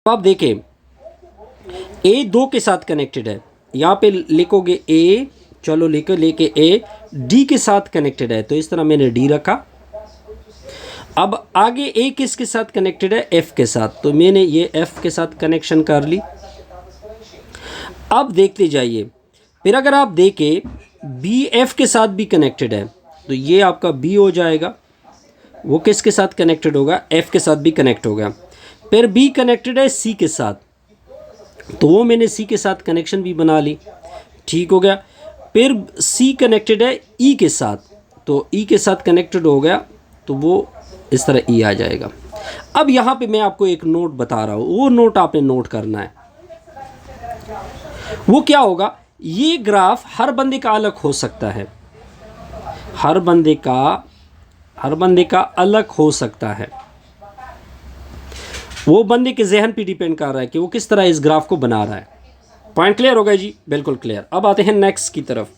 आप देखें ए 2 के साथ कनेक्टेड है, यहाँ पे लिखोगे ए, चलो लेके ए डी के साथ कनेक्टेड है, तो इस तरह मैंने डी रखा। अब आगे ए किसके साथ कनेक्टेड है, एफ के साथ, तो मैंने ये एफ के साथ कनेक्शन कर ली। अब देखते जाइए, फिर अगर आप देखें बी एफ के साथ भी कनेक्टेड है, तो ये आपका बी हो जाएगा। वो किसके साथ कनेक्टेड होगा, एफ के साथ भी कनेक्ट होगा। फिर बी कनेक्टेड है सी के साथ, तो वो मैंने सी के साथ कनेक्शन भी बना ली, ठीक हो गया। फिर सी कनेक्टेड है ई के साथ, तो ई के साथ कनेक्टेड हो गया, तो वो इस तरह ई आ जाएगा। अब यहाँ पे मैं आपको एक नोट बता रहा हूँ, वो नोट आपने नोट करना है। वो क्या होगा, ये ग्राफ हर बंदे का अलग हो सकता है, हर बंदे का अलग हो सकता है। वो बंदे के जहन पे डिपेंड कर रहा है कि वो किस तरह इस ग्राफ को बना रहा है। पॉइंट क्लियर हो गया जी, बिल्कुल क्लियर। अब आते हैं नेक्स्ट की तरफ।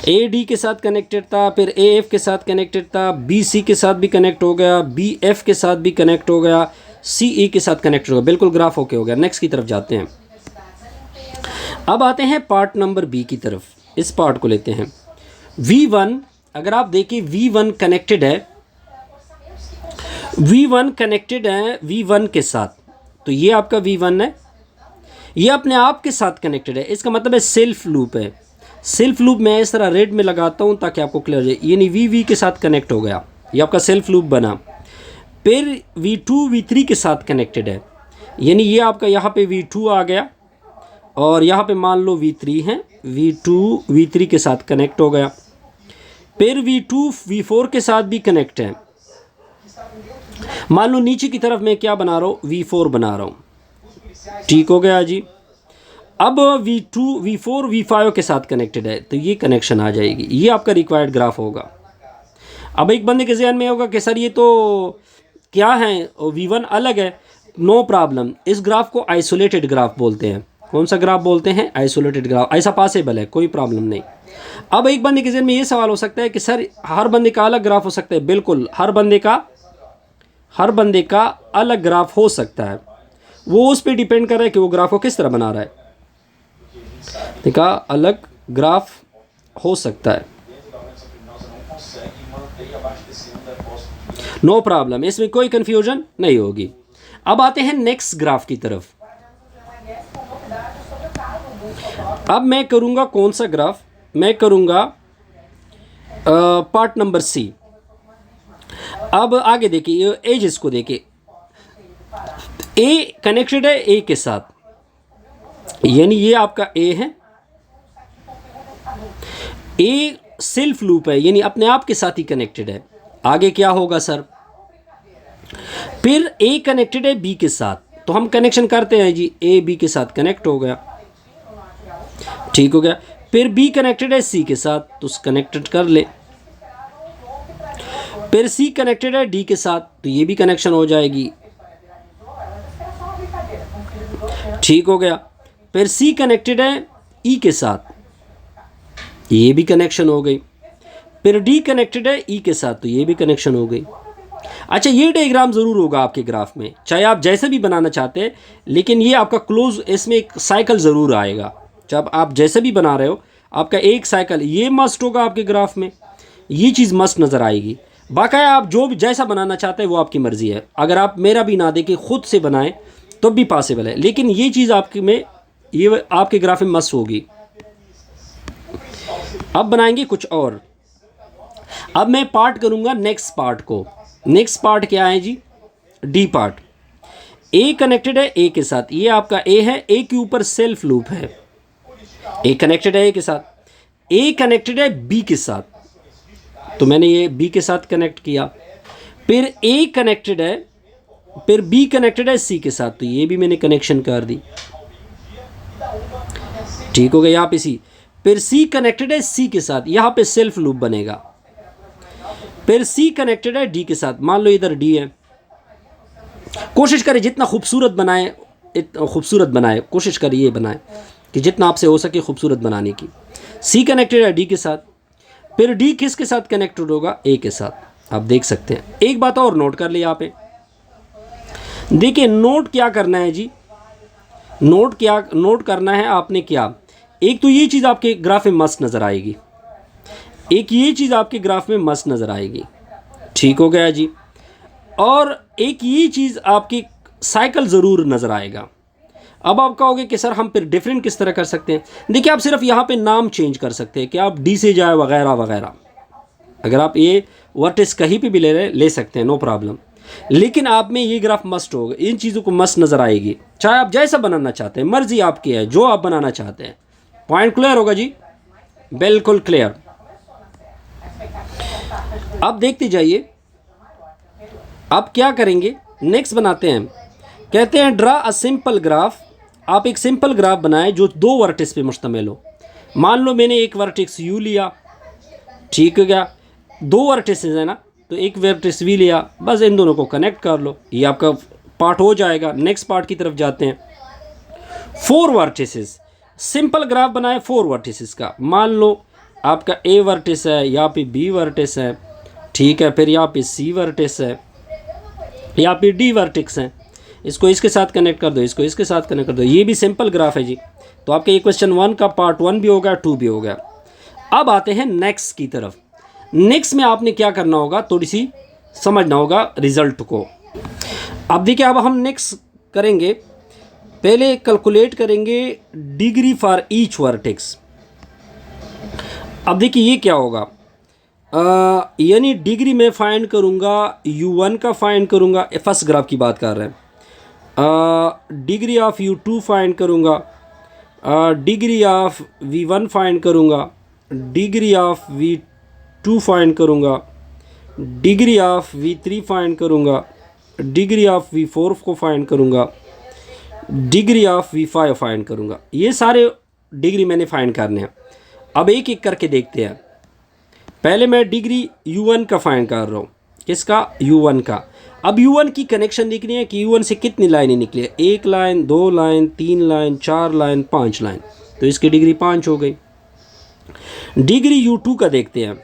ए डी के साथ कनेक्टेड था, फिर ए एफ के साथ कनेक्टेड था, बी सी के साथ भी कनेक्ट हो गया, बी एफ के साथ भी कनेक्ट हो गया, सी ई के साथ कनेक्ट हो गया, बिल्कुल ग्राफ ओके हो गया। नेक्स्ट की तरफ जाते हैं। अब आते हैं पार्ट नंबर बी की तरफ, इस पार्ट को लेते हैं। V1, अगर आप देखिए V1 कनेक्टेड है, V1 कनेक्टेड है V1 के साथ, तो ये आपका V1 है, ये अपने आप के साथ कनेक्टेड है, इसका मतलब है सेल्फ लूप है। सेल्फ लूप मैं इस तरह रेड में लगाता हूँ ताकि आपको क्लियर हो जाए, यानी V के साथ कनेक्ट हो गया, ये आपका सेल्फ लूप बना। फिर V2 V3 के साथ कनेक्टेड है, यानी ये आपका यहाँ पे V2 आ गया और यहाँ पे मान लो V3 है, V2 V3 के साथ कनेक्ट हो गया। फिर V2 V4 के साथ भी कनेक्ट है, मान लो नीचे की तरफ मैं क्या बना रहा हूँ, V4 बना रहा हूँ, ठीक हो गया जी। अब V2 V4 V5 के साथ कनेक्टेड है, तो ये कनेक्शन आ जाएगी, ये आपका रिक्वायर्ड ग्राफ होगा। अब एक बंदे के जहन में होगा कि सर ये तो क्या है, V1 अलग है, नो प्रॉब्लम, इस ग्राफ को आइसोलेटेड ग्राफ बोलते हैं। कौन सा ग्राफ बोलते हैं, आइसोलेटेड ग्राफ, ऐसा पॉसिबल है, कोई प्रॉब्लम नहीं। अब एक बंदे के जहन में ये सवाल हो सकता है कि सर हर बंदे का अलग ग्राफ हो सकता है, बिल्कुल हर बंदे का अलग ग्राफ हो सकता है, वो उस पर डिपेंड कर रहा है कि वो ग्राफ को किस तरह बना रहा है। देखा, अलग ग्राफ हो सकता है, नो प्रॉब्लम, इसमें कोई कंफ्यूजन नहीं होगी। अब आते हैं नेक्स्ट ग्राफ की तरफ। अब मैं करूंगा कौन सा ग्राफ, मैं करूंगा पार्ट नंबर सी। अब आगे देखिए, एजेस को देखिए, ए कनेक्टेड है ए के साथ, यानी ये आपका ए है, ए सेल्फ लूप है, यानी अपने आप के साथ ही कनेक्टेड है। आगे क्या होगा सर, फिर ए कनेक्टेड है बी के साथ, तो हम कनेक्शन करते हैं जी, ए बी के साथ कनेक्ट हो गया, ठीक हो गया। फिर बी कनेक्टेड है सी के साथ, तो कनेक्टेड कर ले। फिर सी कनेक्टेड है डी के साथ, तो ये भी कनेक्शन हो जाएगी, ठीक हो गया। फिर सी कनेक्टेड है ई के साथ, ये भी कनेक्शन हो गई। फिर डी कनेक्टेड है ई के साथ, तो ये भी कनेक्शन हो गई। अच्छा, ये डायग्राम ज़रूर होगा आपके ग्राफ में, चाहे आप जैसे भी बनाना चाहते हैं, लेकिन ये आपका क्लोज, इसमें एक साइकिल ज़रूर आएगा। जब आप जैसे भी बना रहे हो, आपका एक साइकिल ये मस्ट होगा आपके ग्राफ में, ये चीज़ मस्ट नज़र आएगी। बाकाया आप जो भी जैसा बनाना चाहते हैं वो आपकी मर्ज़ी है, अगर आप मेरा भी ना देखें खुद से बनाएं तो भी पॉसिबल है, लेकिन ये चीज़ आपके में, ये आपके ग्राफ में मस्ट होगी। अब बनाएंगे कुछ और। अब मैं पार्ट करूंगा नेक्स्ट पार्ट को। नेक्स्ट पार्ट क्या है जी, डी पार्ट। ए कनेक्टेड है ए के साथ, ये आपका ए है, ए के ऊपर सेल्फ लूप है, ए कनेक्टेड है ए के साथ। ए कनेक्टेड है बी के साथ, तो मैंने ये बी के साथ कनेक्ट किया। फिर ए कनेक्टेड है, फिर बी कनेक्टेड है सी के साथ, तो ये भी मैंने कनेक्शन कर दी, ठीक हो गया यहाँ पे सी। फिर सी कनेक्टेड है सी के साथ, यहाँ पे सेल्फ लूप बनेगा। फिर सी कनेक्टेड है डी के साथ, मान लो इधर डी है, कोशिश करें जितना खूबसूरत बनाए, इतना खूबसूरत बनाए, कोशिश करिए बनाए कि जितना आपसे हो सके खूबसूरत बनाने की। सी कनेक्टेड है डी के साथ, फिर डी किसके साथ कनेक्टेड होगा, ए के साथ। आप देख सकते हैं, एक बात और नोट कर ले यहाँ पे, देखिए नोट क्या करना है जी, नोट करना है आपने क्या, एक तो ये चीज़ आपके ग्राफ में मस्त नज़र आएगी, एक ये चीज़ आपके ग्राफ में मस्त नज़र आएगी, ठीक हो गया जी। और एक ये चीज़ आपकी साइकिल ज़रूर नज़र आएगा। अब आप कहोगे कि सर हम फिर डिफरेंट किस तरह कर सकते हैं। देखिए आप सिर्फ यहाँ पे नाम चेंज कर सकते हैं कि आप डी से जाए वगैरह वगैरह। अगर आप ये वर्टिस कहीं पे भी ले सकते हैं, नो प्रॉब्लम। लेकिन आप में ये ग्राफ मस्ट होगा, इन चीज़ों को मस्ट नज़र आएगी, चाहे आप जैसा बनाना चाहते हैं, मर्जी आपकी है जो आप बनाना चाहते हैं। पॉइंट क्लियर होगा जी, बिल्कुल क्लियर। अब देखते जाइए, अब क्या करेंगे, नेक्स्ट बनाते हैं, कहते हैं ड्रा अ सिंपल ग्राफ। आप एक सिंपल ग्राफ बनाएं जो दो वर्टिस पे मुश्तमिल हो। मान लो मैंने एक वर्टिस यू लिया, ठीक हो गया, दो वर्टिस है ना, तो एक वर्टिस वी लिया, बस इन दोनों को कनेक्ट कर लो, ये आपका पार्ट हो जाएगा। नेक्स्ट पार्ट की तरफ जाते हैं। फोर वर्टिसेस, सिंपल ग्राफ बनाए फोर वर्टिसेस का। मान लो आपका ए वर्टिस है, यहाँ पे बी वर्टिस है, ठीक है, फिर यहाँ पे सी वर्टिस है, यहाँ पे डी वर्टिक्स हैं। इसको इसके साथ कनेक्ट कर दो, इसको इसके साथ कनेक्ट कर दो, ये भी सिंपल ग्राफ है जी। तो आपके क्वेश्चन 1 का पार्ट 1 भी हो गया, 2 भी हो गया। अब आते हैं नेक्स्ट की तरफ। नेक्स्ट में आपने क्या करना होगा, थोड़ी सी समझना होगा रिजल्ट को। अब देखिए, अब हम नेक्स्ट करेंगे, पहले कैलकुलेट करेंगे डिग्री फॉर ईच वर्टेक्स। अब देखिए ये क्या होगा, यानी डिग्री में फाइंड करूँगा, u1 का फाइंड करूँगा, फर्स्ट ग्राफ की बात कर रहे हैं। डिग्री ऑफ u2 फाइंड करूँगा, डिग्री ऑफ v1 फाइंड करूँगा, डिग्री ऑफ v2 फाइंड करूँगा, डिग्री ऑफ v3 फाइंड करूँगा, डिग्री ऑफ v4 को फाइंड करूँगा, डिग्री ऑफ v5 फाइंड करूँगा। ये सारे डिग्री मैंने फाइंड करने हैं। अब एक एक करके देखते हैं। पहले मैं डिग्री u1 का फाइंड कर रहा हूँ, किसका, u1 का। अब u1 की कनेक्शन देखनी है कि u1 से कितनी लाइनें निकली है, 1 line, 2 line, 3 line, 4 line, 5 line, तो इसकी डिग्री 5 हो गई। डिग्री u2 का देखते हैं,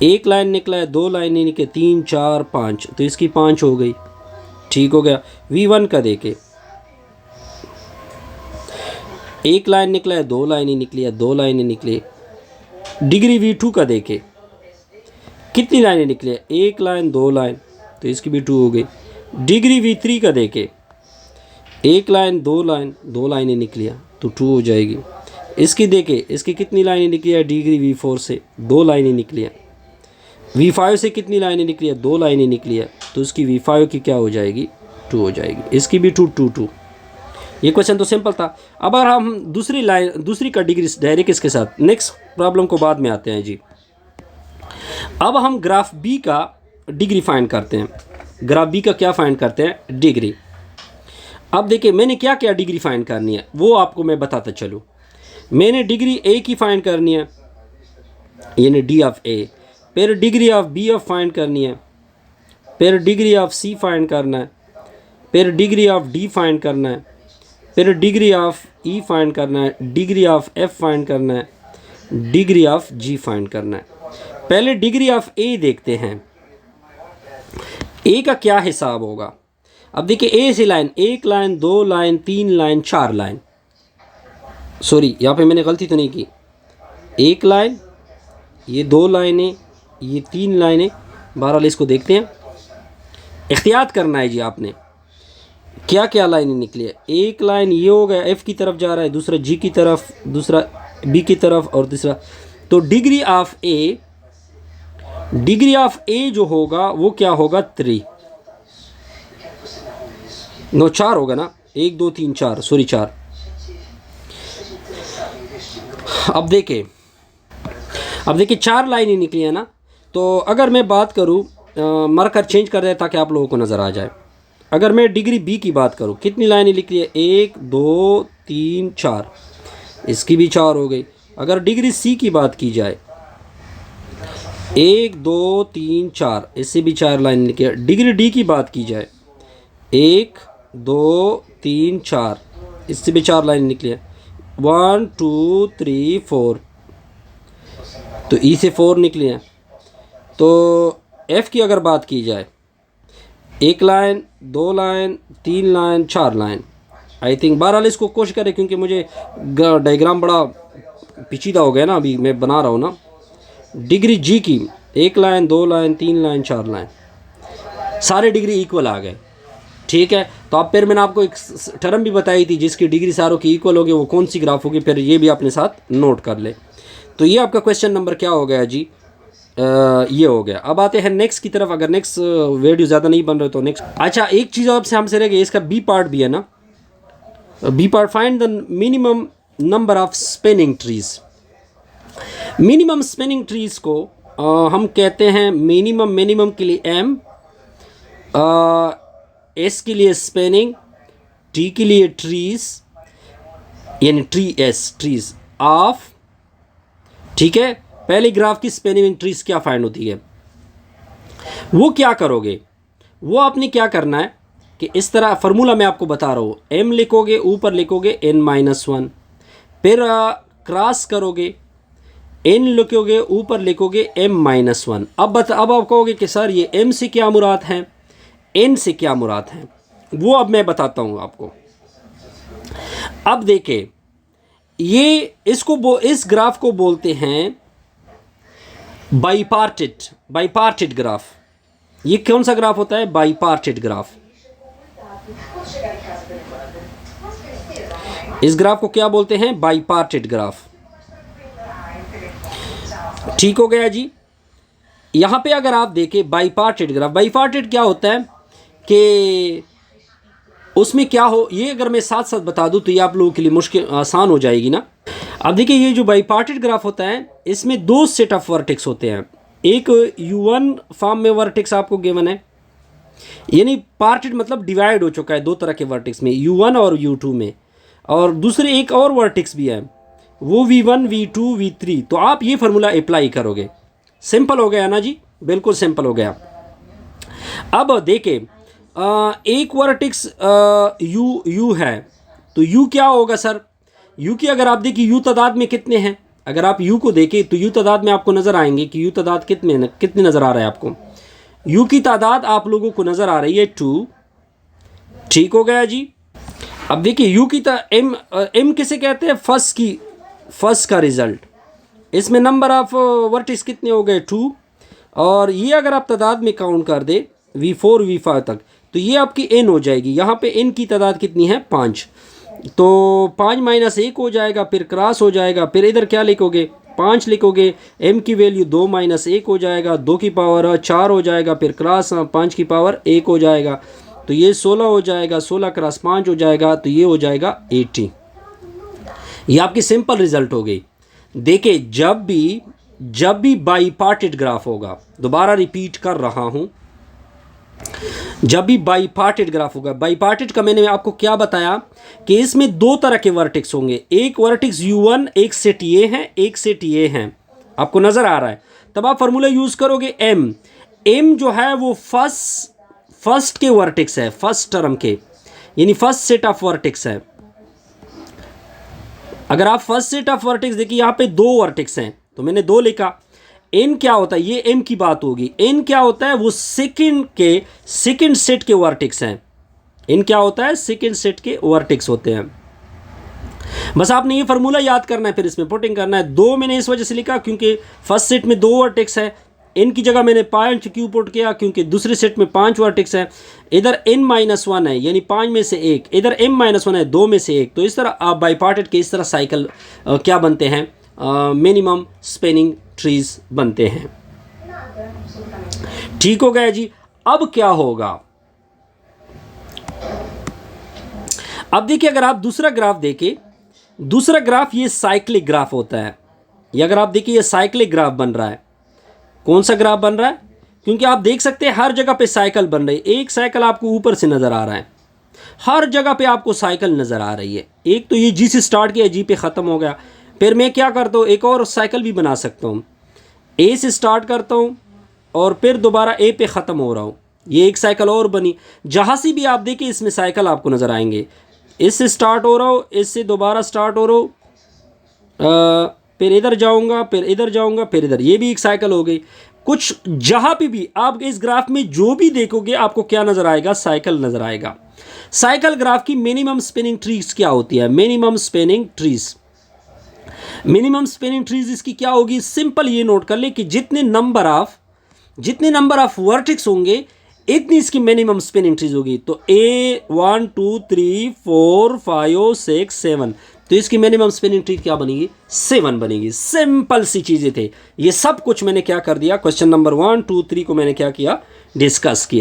1 लाइन निकला है, 2 लाइनें निकली, 3, 4, 5, तो इसकी 5 हो गई, ठीक हो गया। v1 का देखे, 1 लाइन निकला है, 2 लाइनें निकली है, 2 लाइनें निकली। डिग्री v2 का देखे, कितनी लाइनें निकली है, 1 लाइन, 2 लाइन, तो इसकी भी 2 हो गई। डिग्री v3 का देखे, 1 लाइन, 2 लाइन, 2 लाइनें निकली है, तो 2 हो जाएगी। इसकी देखे, इसकी कितनी लाइनें निकली है, डिग्री v4 से 2 लाइनें निकली है। v5 से कितनी लाइनें निकली है, 2 लाइनें निकली है, तो इसकी v5 की क्या हो जाएगी, 2 हो जाएगी। इसकी भी 2, 2, 2। ये क्वेश्चन तो सिंपल था। अब अगर हम दूसरी का डिग्री डायरेक्ट इसके साथ, नेक्स्ट प्रॉब्लम को बाद में आते हैं जी। अब हम ग्राफ बी का डिग्री फाइंड करते हैं। ग्राफ बी का क्या फाइंड करते हैं, डिग्री। अब देखिए मैंने क्या क्या डिग्री फाइंड करनी है वो आपको मैं बताता चलूँ। मैंने डिग्री ए की फाइंड करनी है, यानी डी ऑफ ए, फिर degree of B of find करनी है, फिर डिग्री ऑफ सी फाइंड करना है, फिर डिग्री ऑफ डी फाइंड करना है, फिर डिग्री ऑफ ई फाइंड करना है, डिग्री ऑफ एफ फाइंड करना है, डिग्री ऑफ जी फाइंड करना है। पहले डिग्री ऑफ ए देखते हैं, ए का क्या हिसाब होगा। अब देखिए ए से line, 1 line, 2 line, 3 line, 4 line, sorry यहाँ पे मैंने गलती तो नहीं की, 1 लाइन, ये 2 लाइनें, ये 3 लाइनें। बहरहाल इसको देखते हैं, एहतियात करना है जी आपने, क्या क्या लाइनें निकली है। 1 लाइन ये हो गया, एफ की तरफ जा रहा है, दूसरा जी की तरफ, दूसरा बी की तरफ, और तीसरा, तो degree of A, degree of A जो होगा वो क्या होगा, 3, 4 होगा ना, 1, 2, 3, 4, सॉरी 4। अब देखिए 4 लाइनें निकली है ना। तो अगर मैं बात करूँ, मार्कर चेंज कर दे ताकि आप लोगों को नज़र आ जाए। अगर मैं डिग्री बी की बात करूँ, कितनी लाइनें निकली है, 1, 2, 3, 4, इसकी भी 4 हो गई। अगर डिग्री सी की बात की जाए, 1, 2, 3, 4, इससे भी 4 लाइन निकली है। डिग्री डी की बात की जाए, 1, 2, 3, 4, इससे भी 4 लाइन निकली है। 1, 2, 3, 4, तो ई से 4 निकले हैं। तो एफ़ की अगर बात की जाए, एक line, 2 line, 3 line, 4 line. I think बहरहाल इसको कोशिश करें, क्योंकि मुझे डायग्राम बड़ा पेचीदा हो गया ना, अभी मैं बना रहा हूँ ना। डिग्री जी की 1 लाइन, 2 लाइन, 3 लाइन, 4 लाइन, सारे डिग्री इक्वल आ गए। ठीक है, तो अब फिर मैंने आपको एक टर्म भी बताई थी जिसकी डिग्री सारों की इक्वल होगी, वो कौन सी ग्राफ होगी, फिर ये भी अपने साथ नोट कर ले। तो ये आपका क्वेश्चन नंबर क्या हो गया जी, ये हो गया। अब आते हैं नेक्स्ट की तरफ। अगर नेक्स्ट वीडियो ज़्यादा नहीं बन रहे तो नेक्स्ट। अच्छा, एक चीज़ आपसे हमसे रह गई, इसका बी पार्ट भी है ना। B part, find the minimum number of spinning trees. Minimum spinning trees को हम कहते हैं मिनिमम के लिए एम, एस के लिए स्पिनिंग, टी के लिए ट्रीज यानी ट्री एस, ट्रीज ऑफ। ठीक है, पहले ग्राफ की स्पिनिंग ट्रीज क्या फाइंड होती है, वो क्या करोगे, वो आपने क्या करना है कि इस तरह फार्मूला मैं आपको बता रहा हूँ। एम लिखोगे, ऊपर लिखोगे n-1, फिर क्रॉस करोगे, n लिखोगे, ऊपर लिखोगे m-1। अब आप कहोगे कि सर ये m से क्या मुराद है, n से क्या मुराद है, वो अब मैं बताता हूँ आपको। अब देखें, ये इस ग्राफ को बोलते हैं बाईपार्टेड ग्राफ। ये कौन सा ग्राफ होता है, बाईपार्टेड ग्राफ। इस ग्राफ को क्या बोलते हैं, बाईपार्टेड ग्राफ। ठीक हो गया जी। यहां पे अगर आप देखें बाईपार्टेड ग्राफ, बाईपार्टेड क्या होता है कि उसमें क्या हो, ये अगर मैं साथ साथ बता दूं तो ये आप लोगों के लिए मुश्किल आसान हो जाएगी ना। अब देखिए, ये जो बाईपार्टेड ग्राफ होता है इसमें 2 सेट ऑफ वर्टेक्स होते हैं। एक U1 फॉर्म में वर्टेक्स आपको गिवन है, यानी पार्टेड मतलब डिवाइड हो चुका है 2 तरह के वर्टेक्स में, U1 और U2 में। और दूसरे एक और वर्टेक्स भी है, वो V1, V2, V3। तो आप ये फार्मूला अप्लाई करोगे। सिंपल हो गया ना जी, बिल्कुल सिंपल हो गया। अब देखें, एक वर्टेक्स U है, तो U क्या होगा सर, U की अगर आप देखिए U तादाद में कितने हैं, अगर आप U को देखें तो U तादाद में आपको नज़र आएंगे कि U तादाद कितने नज़र आ रहा है आपको। U की तादाद आप लोगों को नज़र आ रही है 2। ठीक हो गया जी। अब देखिए U की M किसे कहते हैं, फर्स्ट का रिजल्ट। इसमें नंबर ऑफ वर्टेक्स कितने हो गए, 2। और ये अगर आप तादाद में काउंट कर दे V4 V5 तक, तो ये आपकी N हो जाएगी। यहाँ पे N की तादाद कितनी है, 5। तो 5 - 1 हो जाएगा, फिर क्रॉस हो जाएगा, फिर इधर क्या लिखोगे, 5 लिखोगे। M की वैल्यू 2 - 1 हो जाएगा, 2 की पावर 4 हो जाएगा, फिर क्रॉस 5 की पावर 1 हो जाएगा, तो ये 16 हो जाएगा, 16 क्रॉस 5 हो जाएगा, तो ये हो जाएगा 80। ये आपकी सिंपल रिजल्ट हो गई। देखिए, जब भी बाईपार्टेड ग्राफ होगा, दोबारा रिपीट कर रहा हूँ, जब भी बाईपार्टेड ग्राफ होगा, बाईपार्टेड का मैंने आपको क्या बताया कि इसमें 2 तरह के वर्टेक्स होंगे। एक वर्टेक्स U1 एक सेट ये है, एक सेट ये है, आपको नज़र आ रहा है। तब आप फार्मूला यूज़ करोगे M जो है वो फर्स्ट के वर्टेक्स है, फर्स्ट टर्म के, यानी फर्स्ट सेट ऑफ वर्टेक्स है। अगर आप फर्स्ट सेट ऑफ वर्टेक्स देखिए, यहाँ पे 2 वर्टेक्स हैं तो मैंने 2 लिखा। N क्या होता है, ये M की बात होगी। N क्या होता है, वो सेकंड सेट के वर्टेक्स हैं। N क्या होता है, सेकंड सेट के वर्टेक्स होते हैं। बस आपने ये फार्मूला याद करना है, फिर इसमें पुटिंग करना है। 2 मैंने इस वजह से लिखा क्योंकि फर्स्ट सेट में 2 वर्टेक्स है। N की जगह मैंने 5 क्यों पुट किया, क्योंकि दूसरे सेट में 5 वर्टेक्स है। इधर N-1 है, यानी 5 में से 1, इधर M-1 है, 2 में से 1। तो इस तरह आप बाईपार्टेड के इस तरह साइकिल क्या बनते हैं, मिनिमम स्पिनिंग ट्रीज बनते हैं। ठीक हो गया जी। अब क्या होगा, अब देखिए, अगर आप दूसरा ग्राफ देखें, दूसरा ग्राफ ये साइक्लिक ग्राफ होता है। ये अगर आप देखिए, ये साइक्लिक ग्राफ बन रहा है। कौन सा ग्राफ बन रहा है, क्योंकि आप देख सकते हैं हर जगह पे साइकिल बन रही है। एक साइकिल आपको ऊपर से नज़र आ रहा है, हर जगह पे आपको साइकिल नज़र आ रही है। एक तो ये जी से स्टार्ट किया, जी पे ख़त्म हो गया। फिर मैं क्या करता हूँ, एक और साइकिल भी बना सकता हूँ। ए से स्टार्ट करता हूँ और फिर दोबारा ए पे ख़त्म हो रहा हूँ, ये एक साइकिल और बनी। जहाँ से भी आप देखिए इसमें साइकिल आपको नज़र आएंगे। इससे स्टार्ट हो रहा हूँ, इससे दोबारा स्टार्ट हो रहा हूँ, फिर इधर जाऊँगा, फिर इधर जाऊँगा, फिर इधर, ये भी एक साइकिल हो गई। कुछ जहां पे भी आप इस ग्राफ में जो भी देखोगे आपको क्या नजर आएगा, साइकिल नजर आएगा। साइकिल ग्राफ की मिनिमम स्पिनिंग ट्रीज क्या होती है, minimum spinning trees, minimum spinning trees इसकी क्या होगी, सिंपल ये नोट कर ले कि जितने नंबर ऑफ वर्टेक्स होंगे इतनी इसकी मिनिमम स्पिनिंग ट्रीज होगी। तो ए 1 2 3 4 5 6 7, तो इसकी मिनिमम स्पिनिंग ट्री क्या बनेगी, 7 बनेगी। सिंपल सी चीजें थे, ये सब कुछ मैंने क्या कर दिया, क्वेश्चन नंबर 1 2 3 को मैंने क्या किया, डिस्कस किया।